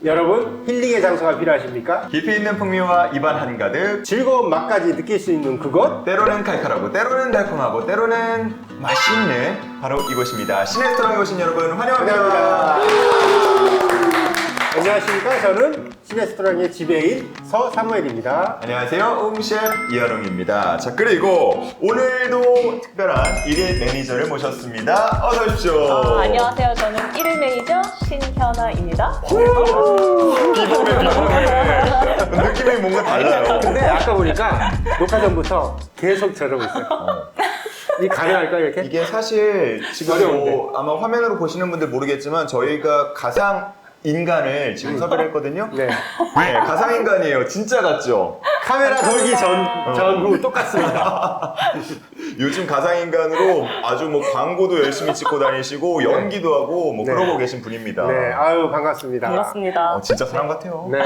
여러분, 힐링의 장소가 필요하십니까? 깊이 있는 풍미와 입안 한가득, 즐거운 맛까지 느낄 수 있는 그곳? 때로는 칼칼하고 때로는 달콤하고 때로는 맛있는 바로 이곳입니다. 시네스토랑에 오신 여러분 환영합니다. 안녕하십니까. 저는 시네스토랑의 지배인 서사무엘입니다. 안녕하세요, 셰프 이현웅입니다. 자, 그리고 오늘도 특별한 1일 매니저를 모셨습니다. 어서 오십시오. 안녕하세요. 저는 1일 매니저 신현아입니다. 비범해. 느낌이 뭔가 달라요. 근데 아까 보니까 녹화 전부터 계속 저러고 있어요. 이 가능할까요, 이렇게? 이게 사실 지금 어려운데. 뭐 아마 화면으로 보시는 분들 모르겠지만 저희가 가상 인간을 지금 섭외를 했거든요. 네. 네, 가상 인간이에요. 진짜 같죠? 카메라 돌기 전후 똑같습니다. 요즘 가상 인간으로 아주 뭐 광고도 열심히 찍고 다니시고 연기도 하고 뭐 네. 그러고 계신 분입니다. 네, 아유, 반갑습니다. 반갑습니다. 진짜 사람 같아요. 네.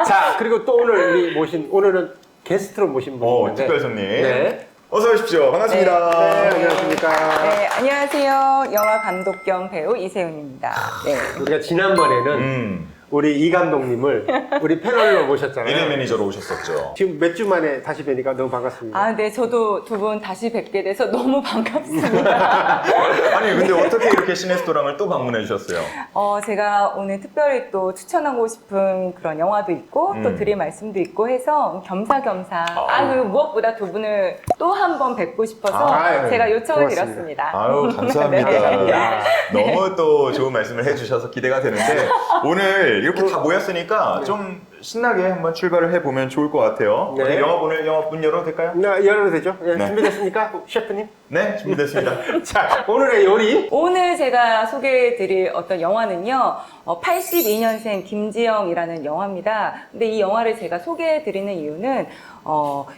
자, 그리고 또 오늘 오늘은 게스트로 모신 분이 있는데. 특별 손님. 네. 어서 오십시오. 반갑습니다. 네, 안녕하십니까. 네, 안녕하세요. 영화 감독 겸 배우 이세훈입니다. 네. 우리가 지난번에는 우리 이 감독님을 우리 패널로 모셨잖아요. 1일 매니저로 오셨었죠. 지금 몇 주 만에 다시 뵈니까 너무 반갑습니다. 아, 네, 저도 두 분 다시 뵙게 돼서 너무 반갑습니다. 아니 근데 어떻게 이렇게 시네스토랑을 또 방문해 주셨어요? 제가 오늘 특별히 또 추천하고 싶은 그런 영화도 있고 또 드릴 말씀도 있고 해서 겸사겸사 그리고 무엇보다 두 분을 또 한 번 뵙고 싶어서 아유, 제가 요청을 고맙습니다. 드렸습니다. 아유 감사합니다. 감사합니다. 너무 또 좋은 말씀을 해주셔서 기대가 되는데 오늘 이렇게 다 모였으니까 좀 신나게 한번 출발을 해보면 좋을 것 같아요. 네. 어디 영화 문 열어도 될까요? 네, 열어도 되죠? 네, 네. 준비됐습니까? 셰프님? 네, 준비됐습니다. 자, 오늘의 요리. 오늘 제가 소개해드릴 어떤 영화는요, 82년생 김지영이라는 영화입니다. 근데 이 영화를 제가 소개해드리는 이유는,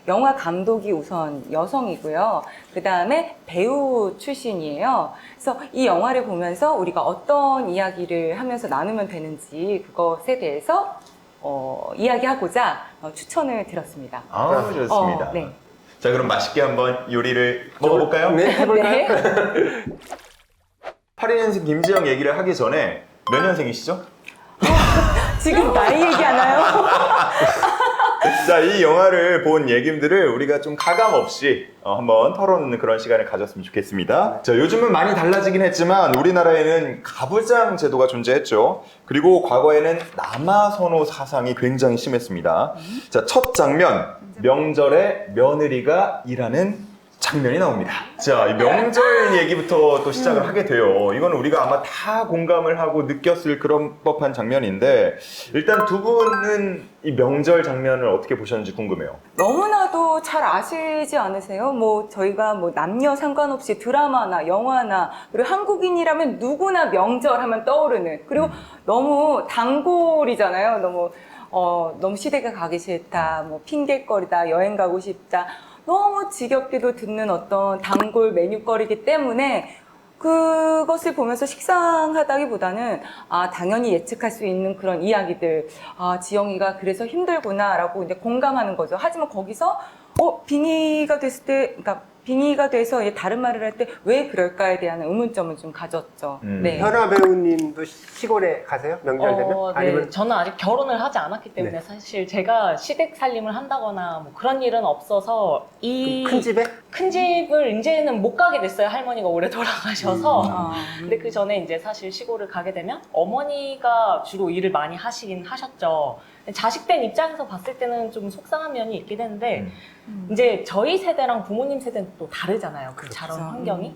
영화 감독이 우선 여성이고요. 그 다음에 배우 출신이에요. 그래서 이 영화를 보면서 우리가 어떤 이야기를 하면서 나누면 되는지 그것에 대해서 이야기하고자 추천을 드렸습니다. 아우 좋습니다. 네. 자 그럼 맛있게 한번 요리를 먹어볼까요? 네, 해볼까요? 네. 82년생 김지영 얘기를 하기 전에 몇 년생이시죠? 지금 나이 얘기하나요? 자, 이 영화를 본 얘기들을 우리가 좀 가감 없이 한번 털어놓는 그런 시간을 가졌으면 좋겠습니다. 자, 요즘은 많이 달라지긴 했지만 우리나라에는 가부장 제도가 존재했죠. 그리고 과거에는 남아선호 사상이 굉장히 심했습니다. 자, 첫 장면, 명절에 며느리가 일하는 장면이 나옵니다. 자, 이 명절 얘기부터 또 시작을 하게 돼요. 이건 우리가 아마 다 공감을 하고 느꼈을 그런 법한 장면인데 일단 두 분은 이 명절 장면을 어떻게 보셨는지 궁금해요. 너무나도 잘 아시지 않으세요? 뭐 저희가 뭐 남녀 상관없이 드라마나 영화나 그리고 한국인이라면 누구나 명절 하면 떠오르는 그리고 너무 단골이잖아요. 너무 시댁에 가기 싫다, 뭐 핑계거리다, 여행 가고 싶다. 너무 지겹게도 듣는 어떤 단골 메뉴거리이기 때문에 그것을 보면서 식상하다기보다는 당연히 예측할 수 있는 그런 이야기들, 지영이가 그래서 힘들구나라고 이제 공감하는 거죠. 하지만 거기서 빙의가 됐을 때, 그러니까 빙의가 돼서 이제 다른 말을 할 때 왜 그럴까에 대한 의문점을 좀 가졌죠. 네. 현아 배우님도 시골에 가세요? 명절 되면? 네. 아니면 저는 아직 결혼을 하지 않았기 때문에 네. 사실 제가 시댁 살림을 한다거나 뭐 그런 일은 없어서 이 큰 집에? 큰 집을 이제는 못 가게 됐어요. 할머니가 오래 돌아가셔서. 근데 그 전에 이제 사실 시골을 가게 되면 어머니가 주로 일을 많이 하시긴 하셨죠. 자식된 입장에서 봤을 때는 좀 속상한 면이 있긴 했는데 이제 저희 세대랑 부모님 세대는 또 다르잖아요. 그 자란 환경이.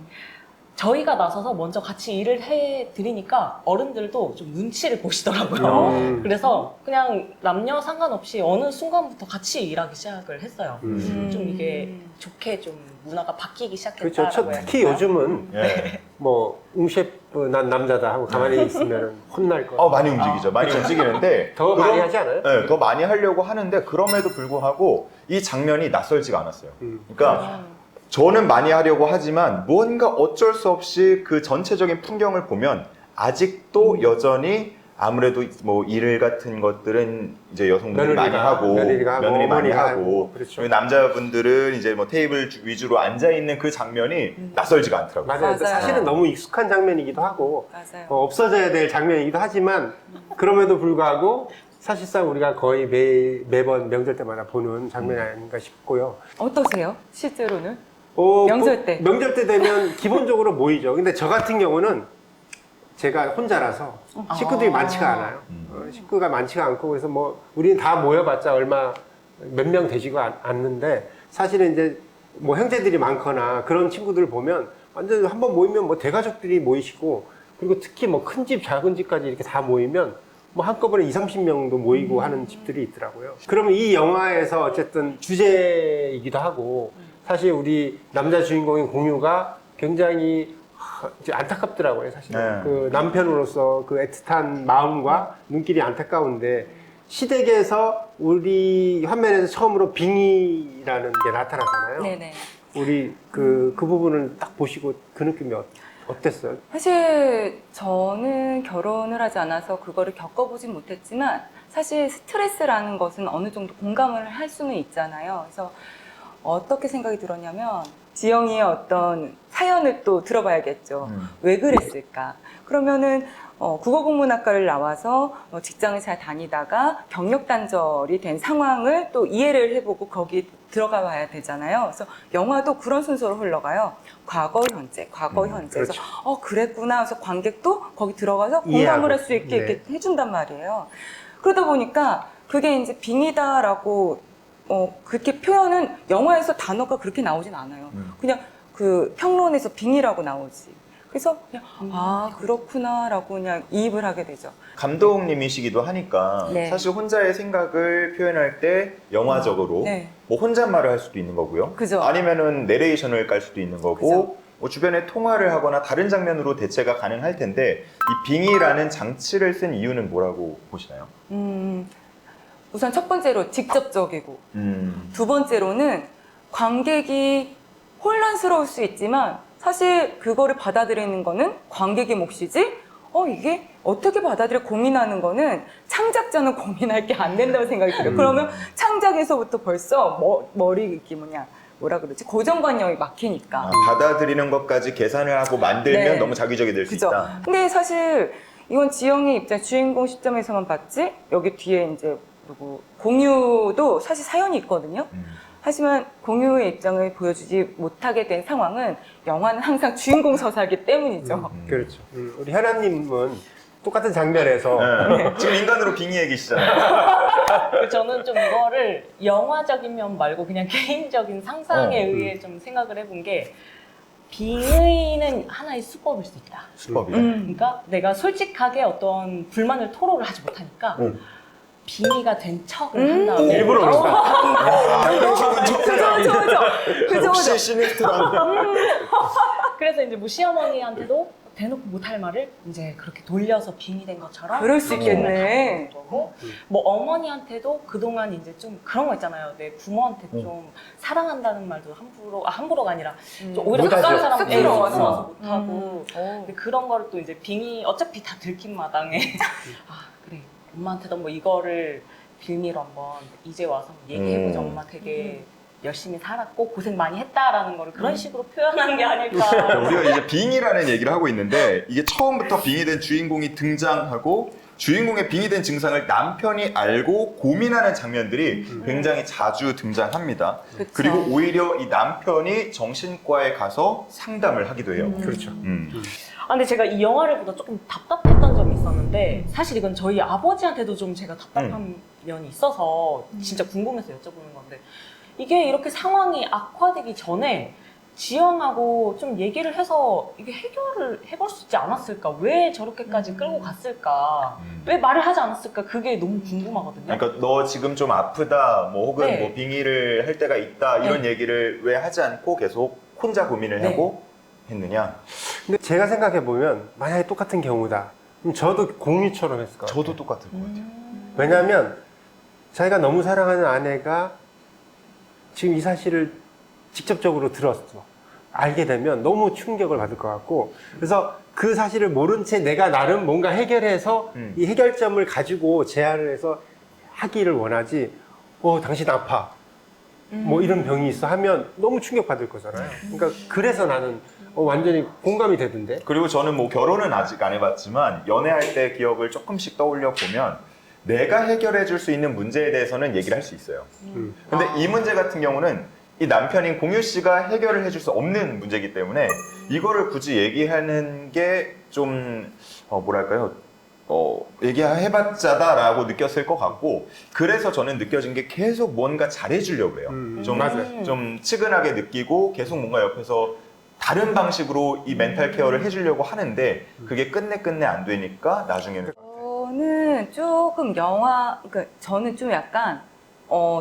저희가 나서서 먼저 같이 일을 해드리니까 어른들도 좀 눈치를 보시더라고요. 그래서 그냥 남녀 상관없이 어느 순간부터 같이 일하기 시작을 했어요. 좀 이게 좋게 좀 문화가 바뀌기 시작했다라고 그렇죠. 해야 특히 될까요? 요즘은 예. 뭐 웅셰프 난 남자다 하고 가만히 있으면 혼날 거. 많이 움직이죠. 많이 움직이는데 더 많이 하지 않아요? 네, 더 많이 하려고 하는데 그럼에도 불구하고 이 장면이 낯설지가 않았어요. 그러니까 저는 많이 하려고 하지만 무언가 어쩔 수 없이 그 전체적인 풍경을 보면 아직도 여전히 아무래도 뭐 일 같은 것들은 이제 여성분들이 많이 며느리가, 하고 며느리가 하고, 며느리 많이 어머니가 하고 하고, 그렇죠. 그리고 남자분들은 이제 뭐 테이블 위주로 앉아 있는 그 장면이 낯설지가 않더라고요. 맞아요. 맞아요. 사실은 너무 익숙한 장면이기도 하고 맞아요. 없어져야 될 장면이기도 하지만 그럼에도 불구하고 사실상 우리가 거의 매번 명절 때마다 보는 장면이 아닌가 싶고요. 어떠세요? 실제로는? 어, 명절 때. 명절 때 되면 기본적으로 모이죠. 근데 저 같은 경우는 제가 혼자라서 식구들이 많지가 않아요. 식구가 많지가 않고 그래서 뭐 우리는 다 모여봤자 얼마 몇 명 되지가 않는데 사실은 이제 뭐 형제들이 많거나 그런 친구들 보면 완전 한번 모이면 뭐 대가족들이 모이시고 그리고 특히 뭐 큰 집 작은 집까지 이렇게 다 모이면 뭐 한꺼번에 20-30명도 모이고 하는 집들이 있더라고요. 그러면 이 영화에서 어쨌든 주제이기도 하고 사실 우리 남자 주인공인 공유가 굉장히 이제 안타깝더라고요, 사실은. 네. 그 남편으로서 그 애틋한 마음과 눈길이 안타까운데 시댁에서 우리 화면에서 처음으로 빙의라는 게 나타나잖아요. 네네. 우리 그 부분을 딱 보시고 그 느낌이 어땠어요? 사실 저는 결혼을 하지 않아서 그거를 겪어보진 못했지만 사실 스트레스라는 것은 어느 정도 공감을 할 수는 있잖아요. 그래서 어떻게 생각이 들었냐면 지영이의 어떤 사연을 또 들어봐야겠죠. 왜 그랬을까? 그러면은 국어국문학과를 나와서 직장을 잘 다니다가 경력 단절이 된 상황을 또 이해를 해보고 거기 들어가 봐야 되잖아요. 그래서 영화도 그런 순서로 흘러가요. 과거, 현재, 과거, 현재. 그렇죠. 그래서 그랬구나. 그래서 관객도 거기 들어가서 이해하고. 공감을 할 수 있게 네. 이렇게 해준단 말이에요. 그러다 보니까 그게 이제 빙이다라고 그렇게 표현은 영화에서 단어가 그렇게 나오진 않아요. 그냥 그 평론에서 빙이라고 나오지. 그래서 그냥 그렇구나라고 그냥 이입을 하게 되죠. 감독님이시기도 하니까 네. 사실 혼자의 생각을 표현할 때 영화적으로 네. 뭐 혼잣말을 할 수도 있는 거고요. 그죠. 아니면은 내레이션을 깔 수도 있는 거고 그죠. 뭐 주변에 통화를 하거나 다른 장면으로 대체가 가능할 텐데 이 빙의라는 장치를 쓴 이유는 뭐라고 보시나요? 우선 첫 번째로 직접적이고 두 번째로는 관객이 혼란스러울 수 있지만 사실 그거를 받아들이는 거는 관객의 몫이지 이게 어떻게 받아들여 고민하는 거는 창작자는 고민할 게 안 된다고 생각이 들어요. 그러면 창작에서부터 벌써 머리 이게 뭐라 그러지? 고정관념이 막히니까. 받아들이는 것까지 계산을 하고 만들면 네. 너무 자기적이 될 수 그죠? 있다. 근데 사실 이건 지영의 입장, 주인공 시점에서만 봤지 여기 뒤에 이제 누구 공유도 사실 사연이 있거든요. 하지만 공유의 입장을 보여주지 못하게 된 상황은 영화는 항상 주인공 서사이기 때문이죠. 그렇죠. 우리 현아님은 똑같은 장면에서 네. 지금 인간으로 빙의해 계시잖아요. 저는 좀 이거를 영화적인 면 말고 그냥 개인적인 상상에 의해 좀 생각을 해본 게 빙의는 하나의 수법일 수 있다. 수법이요. 그러니까 내가 솔직하게 어떤 불만을 토로를 하지 못하니까 빙의가 된 척을 한 다음에 일부러 그런다. 그죠. 혹시 시니스트란 그래서 이제 뭐 시어머니한테도 대놓고 못할 말을 이제 그렇게 돌려서 빙의된 것처럼 그럴 수 있겠네. 거고 뭐 어머니한테도 그동안 이제 좀 그런 거 있잖아요. 내 부모한테 좀 사랑한다는 말도 함부로가 아니라 좀 오히려 못하죠. 가까운 사람 쑥스러워서. 못하고 근데 그런 거를 또 이제 빙의 어차피 다 들킨 마당에 그래 엄마한테도 뭐 이거를 빌미로 한번 이제 와서 얘기해보자. 엄마 되게 열심히 살았고 고생 많이 했다라는 거를 그런 식으로 표현한 게 아닐까. 우리가 이제 빙의라는 얘기를 하고 있는데 이게 처음부터 빙의된 주인공이 등장하고 주인공의 빙의된 증상을 남편이 알고 고민하는 장면들이 굉장히 자주 등장합니다. 그쵸. 그리고 오히려 이 남편이 정신과에 가서 상담을 하기도 해요. 그렇죠. 근데 제가 이 영화를 보다 조금 답답했던 점이 있었는데 사실 이건 저희 아버지한테도 좀 제가 답답한 면이 있어서 진짜 궁금해서 여쭤보는 건데 이게 이렇게 상황이 악화되기 전에 지영하고 좀 얘기를 해서 이게 해결을 해볼 수 있지 않았을까? 왜 저렇게까지 끌고 갔을까? 왜 말을 하지 않았을까? 그게 너무 궁금하거든요. 그러니까 너 지금 좀 아프다, 뭐 혹은 네. 뭐 빙의를 할 때가 있다 이런 얘기를 왜 하지 않고 계속 혼자 고민을 네. 하고 했느냐? 근데 제가 생각해보면 만약에 똑같은 경우다. 그럼 저도 공유처럼 했을 것 같아요. 저도 똑같을 것 같아요. 왜냐하면 자기가 너무 사랑하는 아내가 지금 이 사실을 직접적으로 들었어. 알게 되면 너무 충격을 받을 것 같고, 그래서 그 사실을 모른 채 내가 나름 뭔가 해결해서 이 해결점을 가지고 제안을 해서 하기를 원하지, 당신 아파. 뭐 이런 병이 있어 하면 너무 충격받을 거잖아요. 그러니까 그래서 나는 완전히 공감이 되던데. 그리고 저는 뭐 결혼은 아직 안 해봤지만 연애할 때 기억을 조금씩 떠올려 보면 내가 해결해 줄 수 있는 문제에 대해서는 얘기를 할 수 있어요. 근데 이 문제 같은 경우는 이 남편인 공유 씨가 해결을 해줄 수 없는 문제이기 때문에 이거를 굳이 얘기하는 게 좀 뭐랄까요? 얘기해봤자다라고 느꼈을 것 같고, 그래서 저는 느껴진 게 계속 뭔가 잘해주려고 해요. 맞아요. 좀 측은하게 느끼고 계속 뭔가 옆에서 다른 방식으로 이 멘탈 케어를 해주려고 하는데 그게 끝내 안 되니까 나중에는 저는 조금 그러니까 저는 좀 약간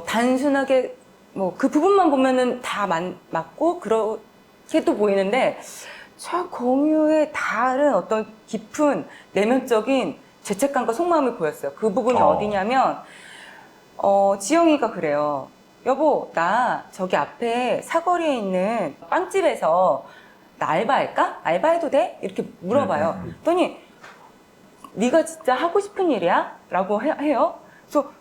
단순하게 뭐 그 부분만 보면은 다 맞고 그렇게도 보이는데, 최공유의 다른 어떤 깊은 내면적인 죄책감과 속마음이 보였어요. 그 부분이 어디냐면, 지영이가 그래요. 여보, 나 저기 앞에 사거리에 있는 빵집에서 나 알바할까? 알바해도 돼? 이렇게 물어봐요. 그랬더니 네가 진짜 하고 싶은 일이야? 라고 해요. 그래서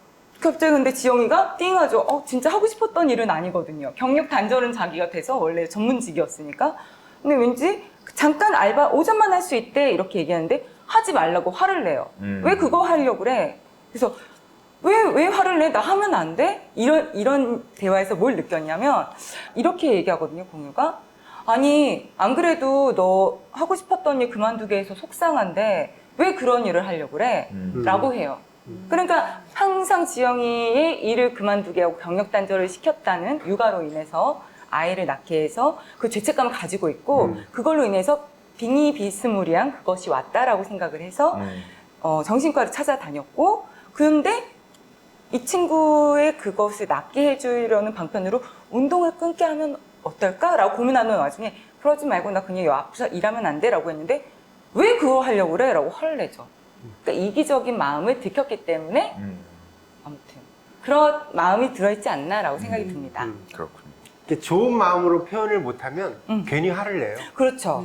갑자기 근데 지영이가 띵하죠. 진짜 하고 싶었던 일은 아니거든요. 경력 단절은 자기가 돼서 원래 전문직이었으니까. 근데 왠지 잠깐 알바 오전만 할 수 있대 이렇게 얘기하는데 하지 말라고 화를 내요. 왜 그거 하려고 그래? 그래서 왜 화를 내? 나 하면 안 돼? 이런 대화에서 뭘 느꼈냐면 이렇게 얘기하거든요, 공유가. 아니, 안 그래도 너 하고 싶었던 일 그만두게 해서 속상한데 왜 그런 일을 하려고 그래? 라고 해요. 그러니까 항상 지영이의 일을 그만두게 하고 경력 단절을 시켰다는 육아로 인해서 아이를 낳게 해서 그 죄책감을 가지고 있고, 그걸로 인해서 비스무리한 그것이 왔다라고 생각을 해서 정신과를 찾아다녔고, 그런데 이 친구의 그것을 낫게 해주려는 방편으로 운동을 끊게 하면 어떨까라고 고민하는 와중에 그러지 말고 나 그냥 여 앞에서 일하면 안 돼라고 했는데 왜 그거 하려고 그래? 라고 화를 내죠. 그러니까 이기적인 마음을 들켰기 때문에 아무튼 그런 마음이 들어있지 않나라고 생각이 듭니다. 그렇군요. 이렇게 좋은 마음으로 표현을 못하면 괜히 화를 내요. 그렇죠.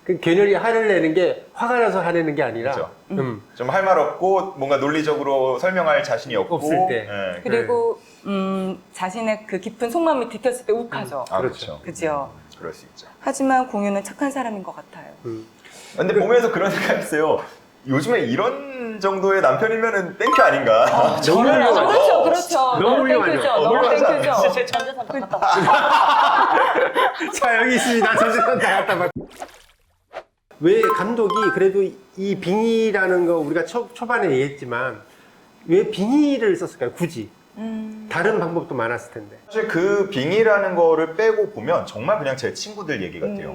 그 괜히 화를 내는 게 화가 나서 화내는 게 아니라 그렇죠. 좀 할 말 없고 뭔가 논리적으로 설명할 자신이 없고 없을 때. 예. 그리고 자신의 그 깊은 속마음이 들켰을 때 욱하죠. 그렇죠. 그죠. 그럴 수 있죠. 하지만 공유는 착한 사람인 것 같아요. 근데 보면서 그런 생각했어요. 요즘에 이런 정도의 남편이면은 땡큐 아닌가. 너무 훌륭하죠. 그렇죠, 그렇죠. 너무 훌륭하죠. 땡큐죠. 너무 훌륭하지 땡큐죠. 진짜 제 전재산 다 갖다 봐. 자, 여기 있습니다. 전시관 다 갖다 봐. 왜 감독이 그래도 이 빙의라는 거 우리가 초반에 얘기했지만 왜 빙의를 썼을까요? 굳이. 다른 방법도 많았을 텐데. 사실 그 빙의라는 거를 빼고 보면 정말 그냥 제 친구들 얘기 같아요.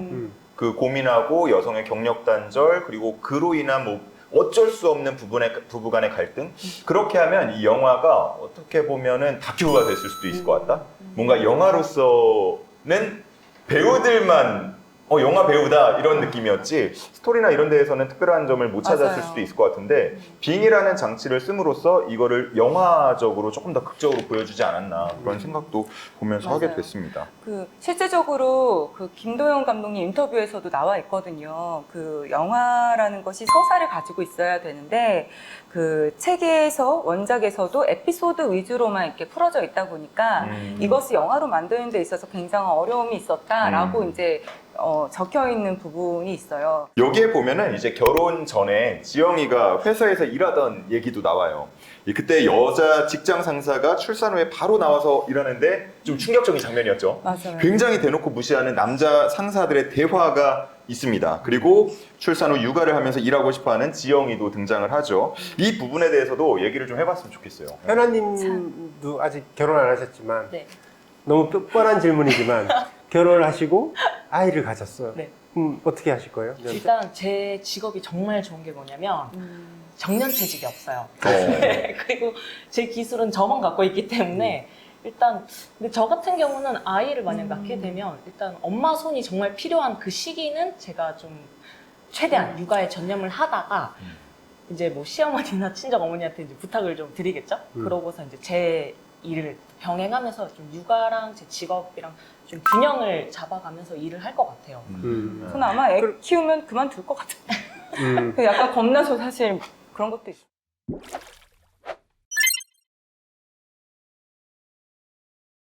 그 고민하고 여성의 경력 단절, 그리고 그로 인한 뭐 어쩔 수 없는 부부 간의 갈등. 그렇게 하면 이 영화가 어떻게 보면은 다큐가 됐을 수도 있을 것 같다. 뭔가 영화로서는 배우들만 영화 배우다 이런 느낌이었지 스토리나 이런 데에서는 특별한 점을 못 찾았을 맞아요. 수도 있을 것 같은데, 빙의라는 장치를 씀으로써 이거를 영화적으로 조금 더 극적으로 보여주지 않았나 그런 생각도 보면서 하게 맞아요. 됐습니다. 그 실제적으로 그 김도영 감독님 인터뷰에서도 나와 있거든요. 그 영화라는 것이 서사를 가지고 있어야 되는데 그 책에서 원작에서도 에피소드 위주로만 이렇게 풀어져 있다 보니까 이것을 영화로 만드는 데 있어서 굉장한 어려움이 있었다라고 이제 적혀 있는 부분이 있어요. 여기에 보면은 이제 결혼 전에 지영이가 회사에서 일하던 얘기도 나와요. 그때 여자 직장 상사가 출산 후에 바로 나와서 일하는데 좀 충격적인 장면이었죠. 맞아요. 굉장히 대놓고 무시하는 남자 상사들의 대화가 있습니다. 그리고 출산 후 육아를 하면서 일하고 싶어하는 지영이도 등장을 하죠. 이 부분에 대해서도 얘기를 좀 해봤으면 좋겠어요. 현아님도 아직 결혼 안 하셨지만 네. 너무 뻔한 질문이지만 결혼을 하시고 아이를 가졌어요. 네. 어떻게 하실 거예요? 일단 제 직업이 정말 좋은 게 뭐냐면 정년퇴직이 없어요. 그리고 제 기술은 저만 갖고 있기 때문에 일단 근데 저 같은 경우는 아이를 만약 낳게 되면 일단 엄마 손이 정말 필요한 그 시기는 제가 좀 최대한 육아에 전념을 하다가 이제 뭐 시어머니나 친정 어머니한테 이제 부탁을 좀 드리겠죠. 그러고서 이제 제 일을 병행하면서 좀 육아랑 제 직업이랑 좀 균형을 잡아가면서 일을 할 것 같아요. 저는 아마 애 키우면 그만둘 것 같아요. 약간 겁나서 사실 그런 것도 있어요.